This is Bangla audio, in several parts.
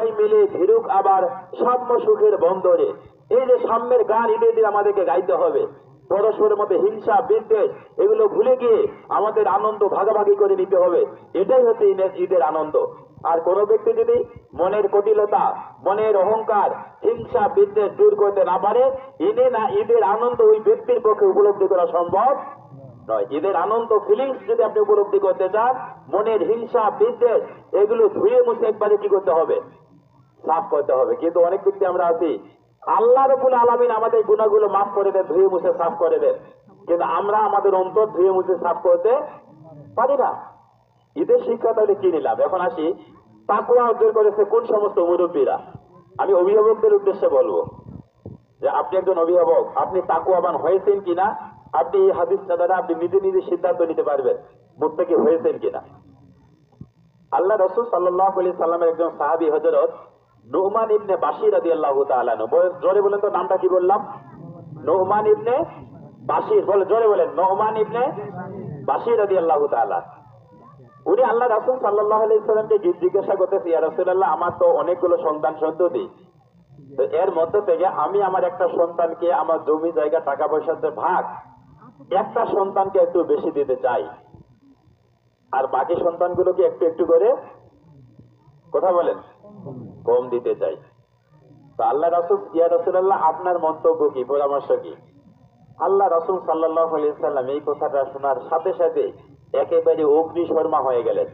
সবাই মিলে ভিড়ুক আবার সাম্য সুখের বন্দরে। এই যে সাম্যের গান ঈদের দিন আমাদেরকে গাইতে হবে। পরস্পরের মধ্যে হিংসা বিদ্বেষ এগুলো ভুলে গিয়ে আমাদের আনন্দ ভাগাভাগি করে নিতে হবে। এটাই হচ্ছে ঈদের আনন্দ। আর কোন ব্যক্তি যদি মনের কটিলতা, মনের অহংকার, হিংসা বিদ্বেষ দূর করতে না পারে, ঈদের আনন্দ ওই ব্যক্তির পক্ষে উপলব্ধি করা সম্ভব নয়। ঈদের আনন্দ ফিলিংস যদি আপনি উপলব্ধি করতে চান, মনের হিংসা বিদ্বেষ এগুলো ধুয়ে মুছে একবারে কি করতে হবে? সাফ করতে হবে। কিন্তু অনেক ব্যক্তি আমরা আছি, আল্লাহ রাব্বুল আলামিন আমাদের গুনাহগুলো মাফ করে দেন, ধুয়ে মুছে সাফ করে দেন, কিন্তু আমরা আমাদের অন্তর ধুয়ে মুছে সাফ করতে পারি না। ঈদের শিক্ষা তাহলে কি নিলাম? এখন আসি, তাকওয়া অর্জন করেছে কোন সমস্ত মুরব্বীরা। আমি অভিভাবকদের উদ্দেশ্যে বলবো যে আপনি একজন অভিভাবক, আপনি তাকওয়াবান হয়েছেন কিনা, আপনি এই হাদিসটা দ্বারা আপনি নিজে নিজে সিদ্ধান্ত নিতে পারবেন মুত্তাকি হয়েছেন কিনা। আল্লাহ রাসূল সাল্লাল্লাহু আলাইহি সাল্লামের একজন সাহাবী হযরত নু'মান ইবনে বাশির রাদিয়াল্লাহু তাআলা আনহু, জোরে বলেন তো নামটা কি বললাম? নু'মান ইবনে বাশির, বলে জোরে বলেন, নু'মান ইবনে বাশির রাদিয়াল্লাহু তাআলা। উনি আল্লাহ রাসূল সাল্লাল্লাহু আলাইহি সাল্লামকে জিজ্ঞাসা করতেছে, ইয়া রাসূলুল্লাহ, আমার তো অনেকগুলো সন্তান সন্ততি, তো এর মধ্যে থেকে আমি আমার একটা সন্তানকে আমার জমি জায়গা টাকা পয়সাতে ভাগ একটা সন্তানকে একটু বেশি দিতে চাই, আর বাকি সন্তানগুলোকে একটু একটু করে কথা বলেন কম দিতে চাই। তো আল্লাহ রাসূল, ইয়া রাসূলুল্লাহ, আপনার মন্তব্য কি, পরামর্শ কি? আল্লাহ রাসূল সাল্লাল্লাহু আলাইহি সাল্লাম এই কথাটা শোনার সাথে সাথে একেবারে অগ্নিশর্মা হয়ে গেলেন,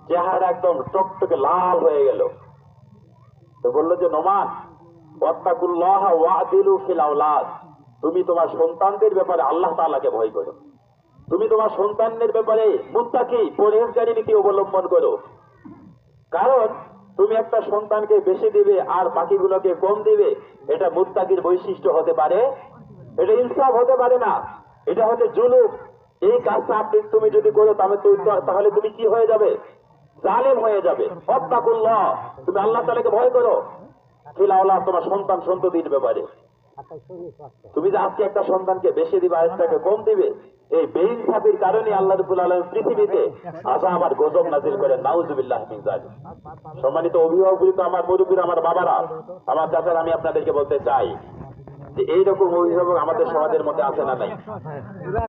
চেহারা একদম টকটকে লাল হয়ে গেল। তো বললো যে নোমান, ওয়াত্তাকুল্লাহ ওয়াদিলু ফিল আওলাদ, তুমি তোমার সন্তানদের ব্যাপারে আল্লাহ তাআলাকে ভয় করো, তুমি তোমার সন্তানদের ব্যাপারে মুত্তাকি পরহেজগারী নীতি অবলম্বন করো। কারণ তুমি একটা সন্তানকে বেশি দিবে আর বাকিগুলোকে কম দিবে, এটা মুত্তাকির বৈশিষ্ট্য হতে পারে, এটা ইনসাফ হতে পারে না, এটা হতে জুলুম। এই কাজটা তুমি যদি করো তাহলে তুমি কি হয়ে যাবে? জালেম হয়ে যাবে। ওয়াত্তাকুল্লাহ, তুমি আল্লাহ তাআলাকে ভয় করো ফিল আওলাদ, তোমার সন্তান সন্ততির ব্যাপারে। তুমি যে আজকে একটা সন্তানকে বেশি দিবে আরেকটাকে কম দিবে, এই বেইনসাফির কারণে আল্লাহ রাব্বুল আলামিন পৃথিবীতে আযাব আর গজব নাযিল করেন। নাউযুবিল্লাহ মিন যালিক। সম্মানিত অভিভাবক, আমার মুরব্বীরা, আমার বাবারা, আমার চাচারা, আমি আপনাদেরকে বলতে চাই যে এইরকম অভিভাবক আমাদের সমাজের মধ্যে আছে না নাই?